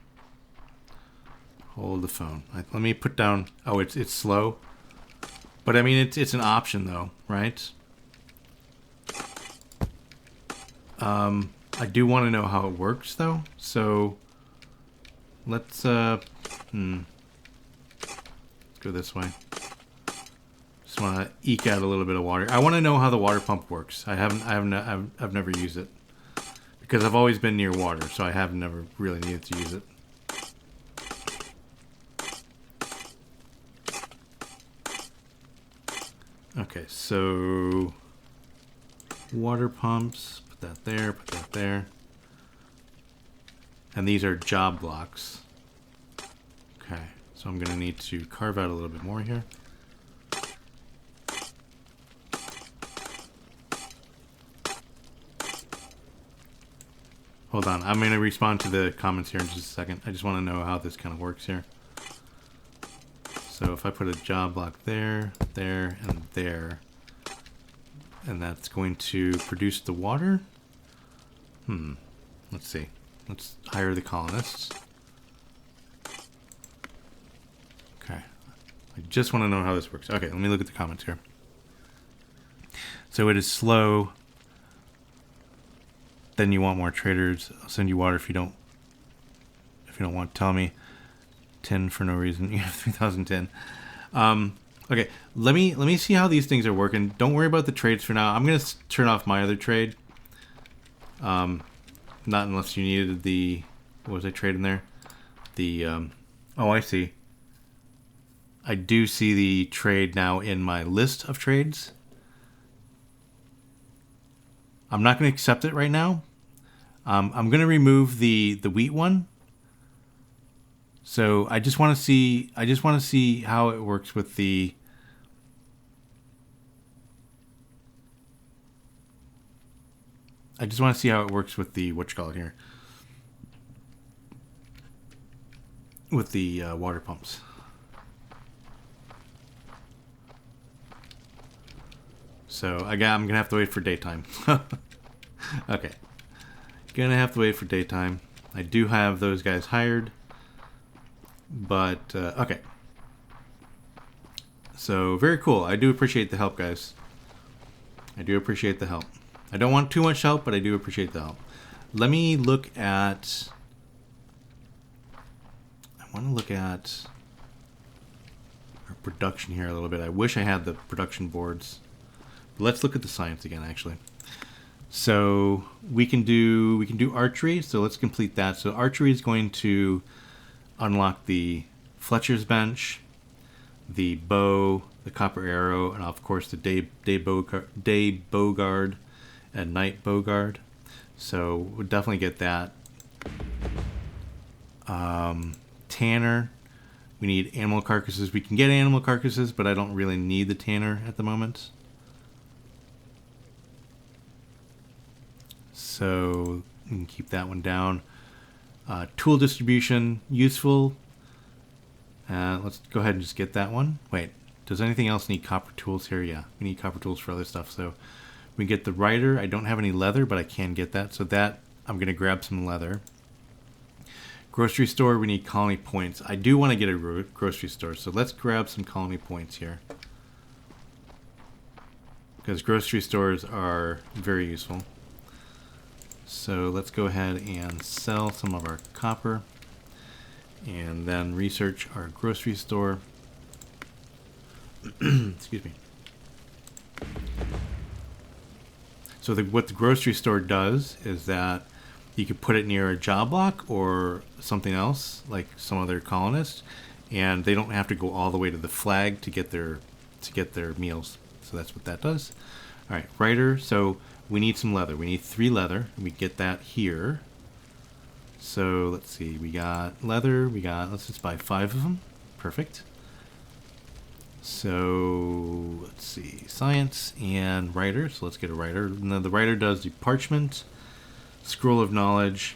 Let me put down... Oh, it's slow. But I mean, it's an option though, right? I do want to know how it works though. So let's go this way. Just want to eke out a little bit of water. I want to know how the water pump works. I've never used it. Because I've always been near water, so I have never really needed to use it. Okay, so water pumps, put that there. And these are job blocks. Okay, so I'm gonna need to carve out a little bit more here. Hold on, I'm going to respond to the comments here in just a second. I just want to know how this kind of works here. So if I put a job block there, there, and there, and that's going to produce the water. Let's see. Let's hire the colonists. Okay. I just want to know how this works. Okay, let me look at the comments here. So it is slow. Then you want more traders. I'll send you water if you don't want. Tell me. 10 for no reason. You have 3,010. Okay, let me see how these things are working. Don't worry about the trades for now. I'm gonna turn off my other trade. Not unless you needed the... What was I trading there? The oh, I see. I do see the trade now in my list of trades. I'm not going to accept it right now. I'm going to remove the wheat one. So I just want to see how it works with the... I just want to see how it works with the... What you call it here? water pumps. So I'm gonna have to wait for daytime. Okay, gonna have to wait for daytime. I do have those guys hired, but okay. So very cool. I do appreciate the help, guys. I do appreciate the help. I don't want too much help, but I do appreciate the help. Let me look at... I want to look at our production here a little bit. I wish I had the production boards. But let's look at the science again, actually. So we can do archery. So let's complete that. So archery is going to unlock the Fletcher's bench, the bow, the copper arrow, and of course the day bow guard and night bow guard. So we'll definitely get that. Tanner, we need animal carcasses. We can get animal carcasses, but I don't really need the tanner at the moment. So we can keep that one down. Tool distribution, useful. Let's go ahead and just get that one. Wait, does anything else need copper tools here? Yeah, we need copper tools for other stuff. So we get the writer. I don't have any leather, but I can get that. So that, I'm going to grab some leather. Grocery store, we need colony points. I do want to get a grocery store, so let's grab some colony points here. Because grocery stores are very useful. So let's go ahead and sell some of our copper. And then research our grocery store. Excuse me. So what the grocery store does is that you could put it near a job block or something else, like some other colonists, and they don't have to go all the way to the flag to get their meals. So that's what that does. All right, writer. So we need some leather. We need 3 leather. We get that here. So let's see. We got leather. Let's just buy 5 of them. Perfect. So let's see. Science and writer. So let's get a writer. Now the writer does the parchment, scroll of knowledge,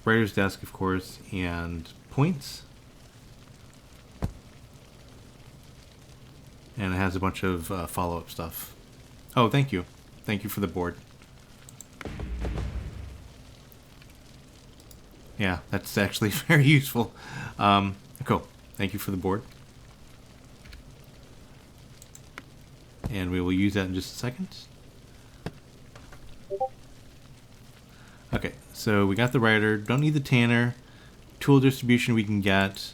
writer's desk, of course, and points. And it has a bunch of follow-up stuff. Oh, thank you. Thank you for the board. Yeah, that's actually very useful. Cool. Thank you for the board. And we will use that in just a second. Okay, so we got the writer. Don't need the tanner. Tool distribution we can get.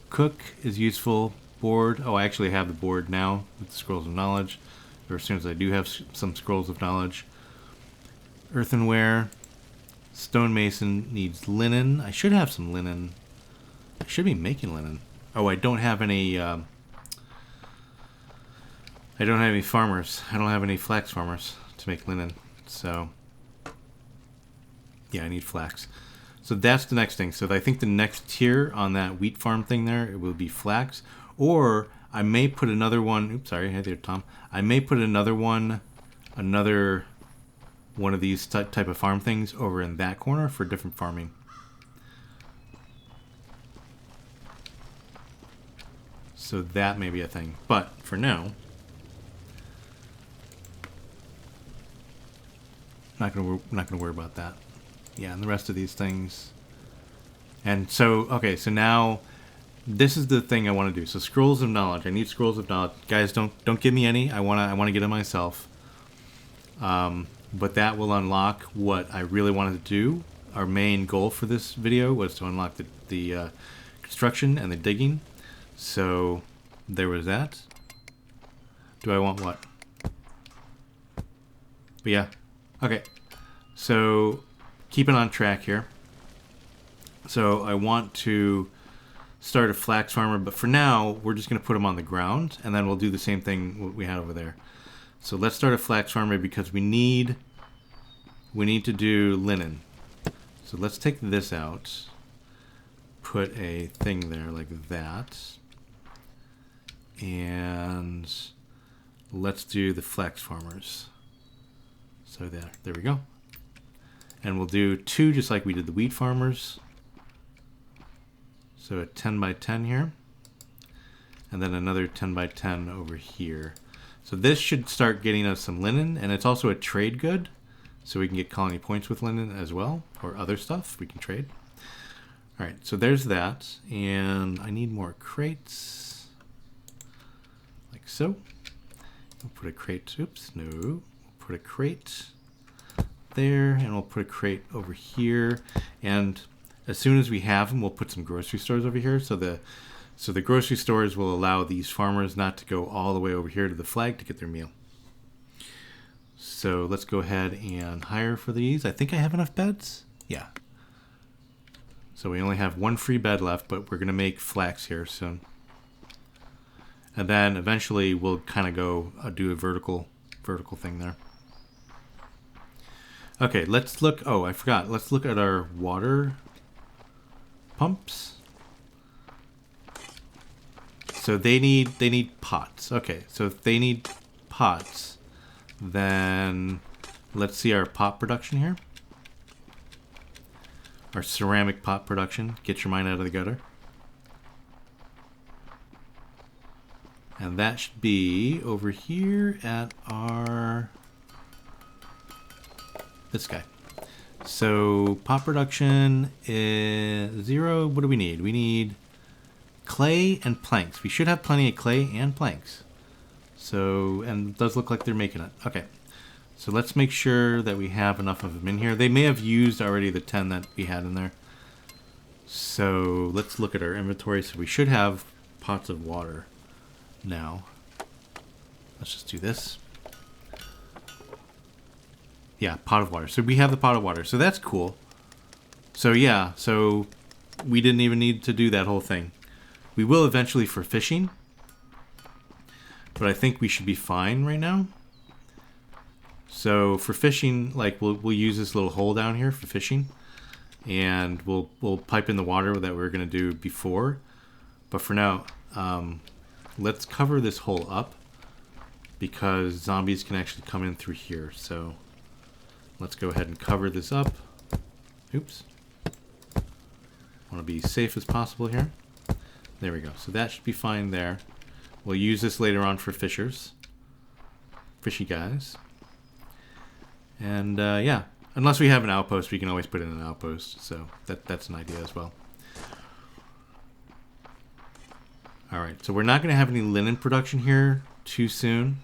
Cook is useful. Board. Oh, I actually have the board now with the scrolls of knowledge. Or as soon as I do have some scrolls of knowledge. Earthenware. Stonemason needs linen. I should have some linen. I should be making linen. Oh, I don't have any... I don't have any farmers. I don't have any flax farmers to make linen. So... yeah, I need flax. So that's the next thing. So I think the next tier on that wheat farm thing there, it will be flax. Or I may put another one. Oops, sorry. Hey there, Tom. I may put another one of these type of farm things over in that corner for different farming. So that may be a thing. But for now, not gonna worry about that. Yeah, and the rest of these things. And so, okay, so now this is the thing I want to do. So scrolls of knowledge. I need scrolls of knowledge. Guys, don't give me any. I wanna get it myself. But that will unlock what I really wanted to do. Our main goal for this video was to unlock the construction and the digging. So there was that. Do I want what? But yeah. Okay. So keeping on track here. So I want to start a flax farmer, but for now we're just going to put them on the ground, and then we'll do the same thing we had over there. So let's start a flax farmer because we need to do linen. So let's take this out, put a thing there like that, and let's do the flax farmers. So there we go. And we'll do 2 just like we did the wheat farmers. So a 10 by 10 here. And then another 10 by 10 over here. So this should start getting us some linen, and it's also a trade good. So we can get colony points with linen as well, or other stuff we can trade. All right, so there's that. And I need more crates. Like so. We'll put a crate, oops, no. We'll put a crate there, and we'll put a crate over here. And as soon as we have them, we'll put some grocery stores over here. So the grocery stores will allow these farmers not to go all the way over here to the flag to get their meal. So let's go ahead and hire for these. I think I have enough beds. Yeah. So we only have one free bed left, but we're going to make flax here soon. And then eventually we'll kind of go do a vertical thing there. Okay, let's look. Oh, I forgot. Let's look at our water pumps. So they need pots. Okay, so if they need pots, then let's see our pot production here. Our ceramic pot production. Get your mind out of the gutter. And that should be over here at our... this guy. So pot production is 0. What do we need? We need clay and planks. We should have plenty of clay and planks. So, and it does look like they're making it. Okay. So let's make sure that we have enough of them in here. They may have used already the 10 that we had in there. So let's look at our inventory. So we should have pots of water now. Let's just do this. Yeah, pot of water. So we have the pot of water. So that's cool. So yeah, so we didn't even need to do that whole thing. We will eventually for fishing. But I think we should be fine right now. So for fishing, like we'll use this little hole down here for fishing. And we'll pipe in the water that we were going to do before. But for now, let's cover this hole up. Because zombies can actually come in through here. So let's go ahead and cover this up. Oops. Want to be safe as possible here. There we go. So that should be fine there. We'll use this later on for fishers. Fishy guys. And yeah, unless we have an outpost, we can always put in an outpost. So that's an idea as well. All right, so we're not going to have any linen production here too soon.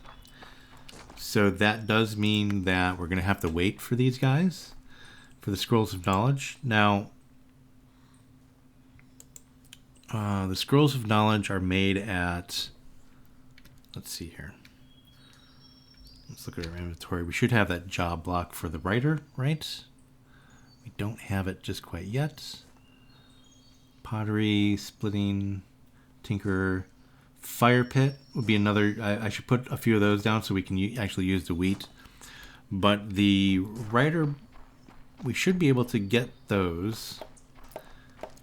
So that does mean that we're going to have to wait for these guys, for the scrolls of knowledge. Now, the scrolls of knowledge are made at, let's see here. Let's look at our inventory. We should have that job block for the writer, right? We don't have it just quite yet. Pottery, splitting, tinkerer, fire pit would be another. I should put a few of those down so we can actually use the wheat. But the writer, we should be able to get those.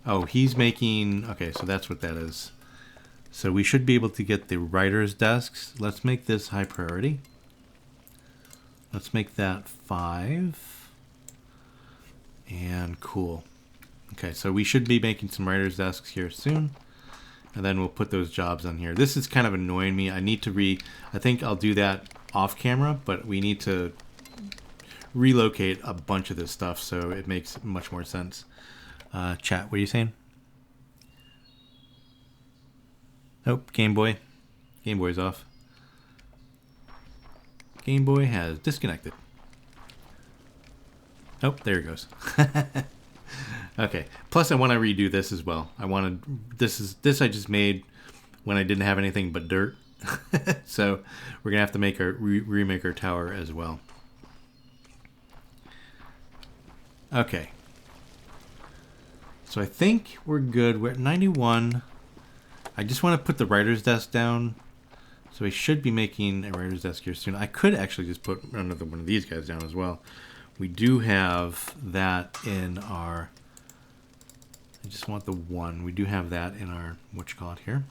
Oh, he's making, okay, so that's what that is. So we should be able to get the writer's desks. Let's make this high priority. Let's make that 5. And cool. Okay, so we should be making some writer's desks here soon. And then we'll put those jobs on here. This is kind of annoying me. I need to I think I'll do that off camera, but we need to relocate a bunch of this stuff so it makes much more sense. Chat, what are you saying? Nope, Game Boy. Game Boy's off. Game Boy has disconnected. Oh, there it goes. Okay. Plus, I want to redo this as well. I wanted this I just made when I didn't have anything but dirt. So we're gonna have to make our remake our tower as well. Okay. So I think we're good. We're at 91. I just want to put the writer's desk down. So we should be making a writer's desk here soon. I could actually just put another one of these guys down as well. We do have that in our... I just want the one. We do have that in our, whatchamacallit here.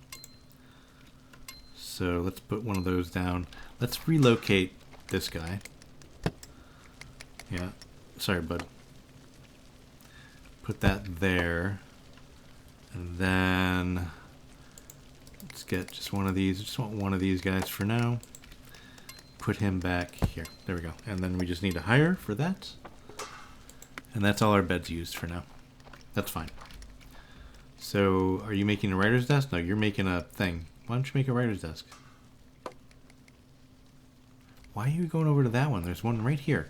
So let's put one of those down. Let's relocate this guy. Yeah. Sorry, bud. Put that there. And then let's get just one of these. I just want one of these guys for now. Put him back here. There we go. And then we just need to hire for that. And that's all our beds used for now. That's fine. So, are you making a writer's desk? No, you're making a thing. Why don't you make a writer's desk? Why are you going over to that one? There's one right here.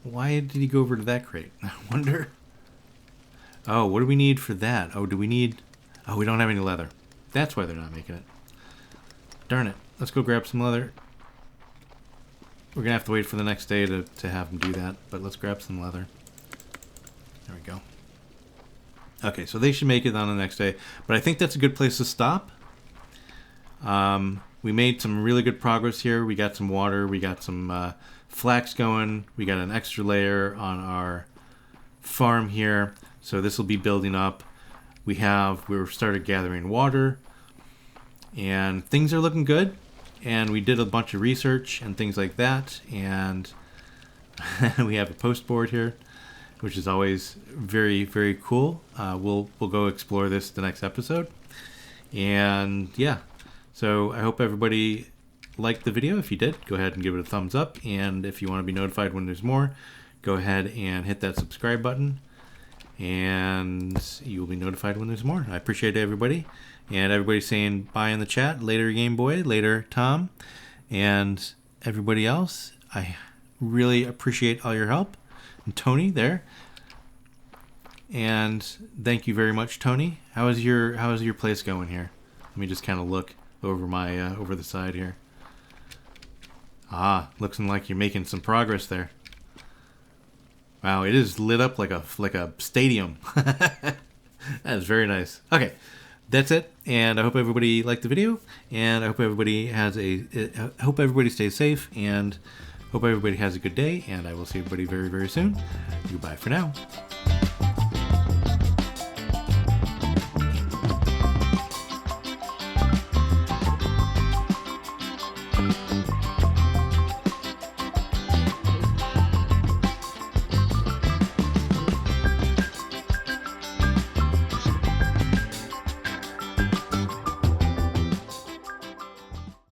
Why did he go over to that crate? I wonder. Oh, what do we need for that? Oh, do we need... Oh, we don't have any leather. That's why they're not making it. Darn it. Let's go grab some leather. We're going to have to wait for the next day to have them do that. But let's grab some leather. There we go. Okay, so they should make it on the next day. But I think that's a good place to stop. We made some really good progress here. We got some water. We got some flax going. We got an extra layer on our farm here. So this will be building up. We started gathering water. And things are looking good. And we did a bunch of research and things like that. And we have a post board here, which is always very, very cool. We'll go explore this the next episode. And yeah, so I hope everybody liked the video. If you did, go ahead and give it a thumbs up. And if you want to be notified when there's more, go ahead and hit that subscribe button. And you will be notified when there's more. I appreciate everybody. And everybody saying bye in the chat. Later, Game Boy. Later, Tom. And everybody else, I really appreciate all your help. And Tony there. And thank you very much, Tony. How is your place going here? Let me just kind of look over my over the side here. Ah, looks like you're making some progress there. Wow, it is lit up like a stadium. That is very nice. Okay, that's it. And I hope everybody liked the video. And I hope everybody stays safe. And hope everybody has a good day. And I will see everybody very, very soon. Goodbye for now.